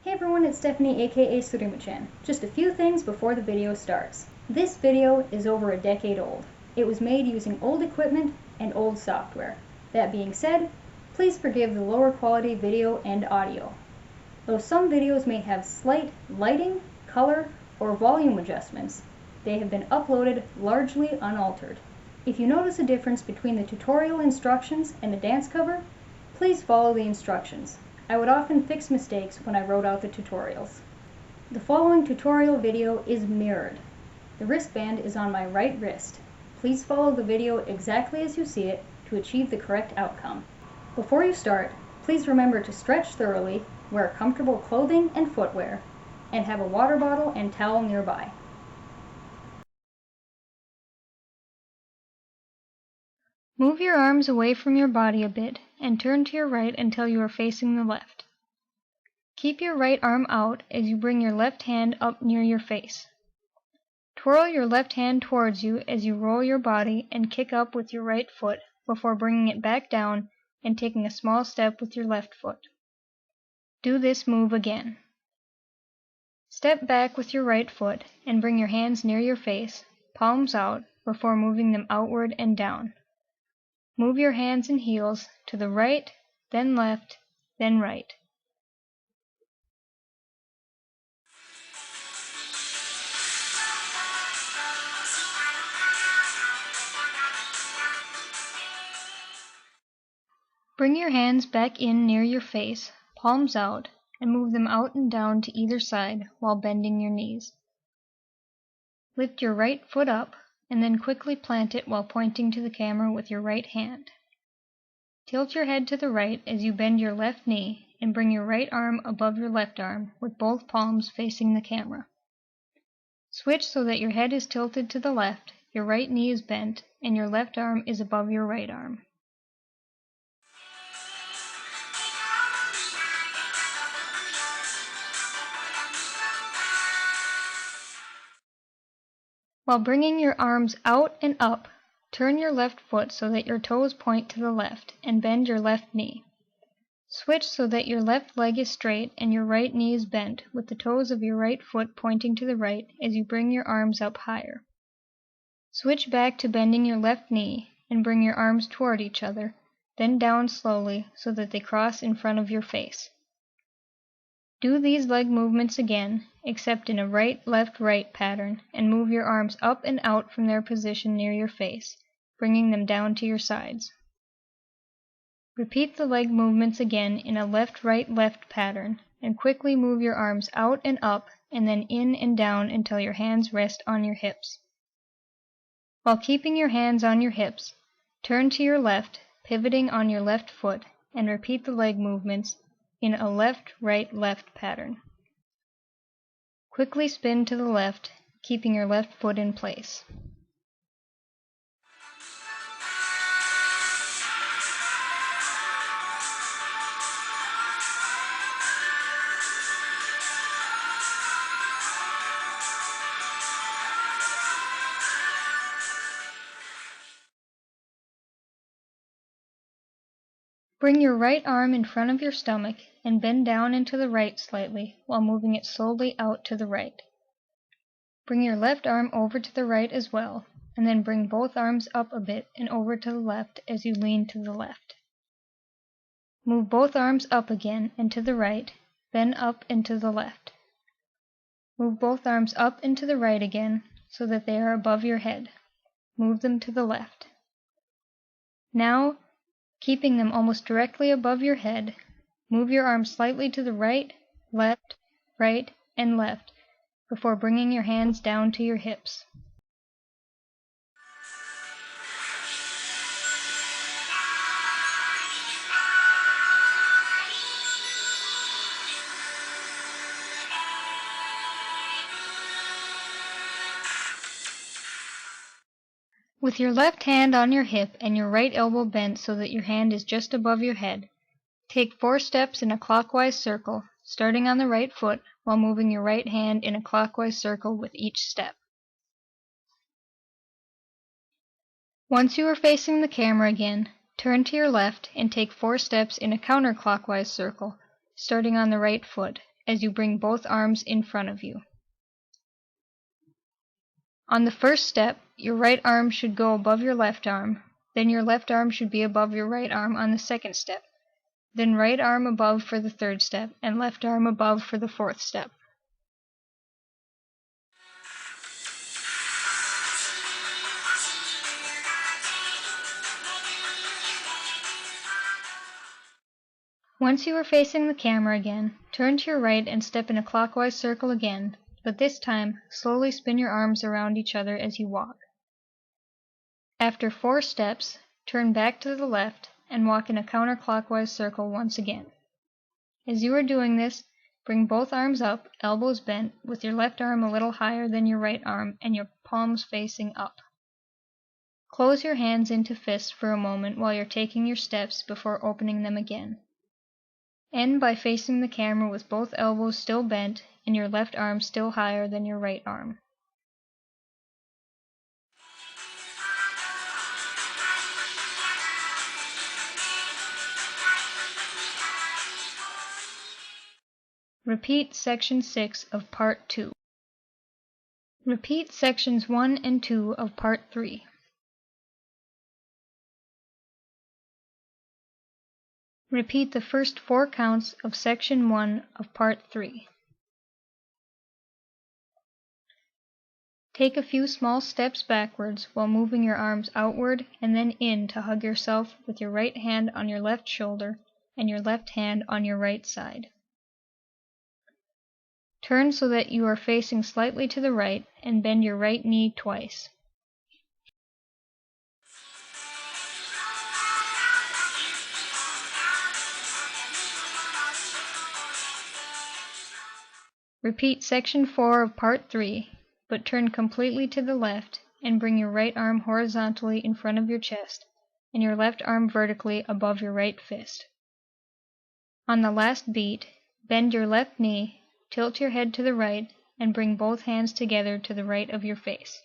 Hey everyone, it's Stephanie aka Surimuchan. Just a few things before the video starts. This video is over a decade old. It was made using old equipment and old software. That being said, please forgive the lower quality video and audio. Though some videos may have slight lighting, color, or volume adjustments, they have been uploaded largely unaltered. If you notice a difference between the tutorial instructions and the dance cover, please follow the instructions. I would often fix mistakes when I wrote out the tutorials. The following tutorial video is mirrored. The wristband is on my right wrist. Please follow the video exactly as you see it to achieve the correct outcome. Before you start, please remember to stretch thoroughly, wear comfortable clothing and footwear, and have a water bottle and towel nearby. Move your arms away from your body a bit and turn to your right until you are facing the left. Keep your right arm out as you bring your left hand up near your face. Twirl your left hand towards you as you roll your body and kick up with your right foot before bringing it back down and taking a small step with your left foot. Do this move again. Step back with your right foot and bring your hands near your face, palms out, before moving them outward and down. Move your hands and heels to the right, then left, then right. Bring your hands back in near your face, palms out, and move them out and down to either side while bending your knees. Lift your right foot up and then quickly plant it while pointing to the camera with your right hand. Tilt your head to the right as you bend your left knee and bring your right arm above your left arm with both palms facing the camera. Switch so that your head is tilted to the left, your right knee is bent, and your left arm is above your right arm. While bringing your arms out and up, turn your left foot so that your toes point to the left and bend your left knee. Switch so that your left leg is straight and your right knee is bent with the toes of your right foot pointing to the right as you bring your arms up higher. Switch back to bending your left knee and bring your arms toward each other, then down slowly so that they cross in front of your face. Do these leg movements again, except in a right-left-right pattern, and move your arms up and out from their position near your face, bringing them down to your sides. Repeat the leg movements again in a left-right-left pattern, and quickly move your arms out and up, and then in and down until your hands rest on your hips. While keeping your hands on your hips, turn to your left, pivoting on your left foot, and repeat the leg movements in a left-right-left pattern. Quickly spin to the left, keeping your left foot in place. Bring your right arm in front of your stomach and bend down and to the right slightly while moving it slowly out to the right. Bring your left arm over to the right as well, and then bring both arms up a bit and over to the left as you lean to the left. Move both arms up again and to the right, then up and to the left. Move both arms up and to the right again so that they are above your head. Move them to the left. Now, keeping them almost directly above your head, move your arms slightly to the right, left, right, and left before bringing your hands down to your hips. With your left hand on your hip and your right elbow bent so that your hand is just above your head, take 4 steps in a clockwise circle, starting on the right foot while moving your right hand in a clockwise circle with each step. Once you are facing the camera again, turn to your left and take 4 steps in a counterclockwise circle, starting on the right foot, as you bring both arms in front of you. On the first step, your right arm should go above your left arm, then your left arm should be above your right arm on the second step, then right arm above for the third step, and left arm above for the fourth step. Once you are facing the camera again, turn to your right and step in a clockwise circle again, but this time, slowly spin your arms around each other as you walk. After 4 steps, turn back to the left and walk in a counterclockwise circle once again. As you are doing this, bring both arms up, elbows bent, with your left arm a little higher than your right arm and your palms facing up. Close your hands into fists for a moment while you're taking your steps before opening them again. End by facing the camera with both elbows still bent and your left arm still higher than your right arm. Repeat Section 6 of Part 2. Repeat Sections 1 and 2 of Part 3. Repeat the first 4 counts of Section 1 of Part 3. Take a few small steps backwards while moving your arms outward and then in to hug yourself with your right hand on your left shoulder and your left hand on your right side. Turn so that you are facing slightly to the right and bend your right knee twice. Repeat Section 4 of Part 3, but turn completely to the left and bring your right arm horizontally in front of your chest and your left arm vertically above your right fist. On the last beat, bend your left knee, tilt your head to the right, and bring both hands together to the right of your face.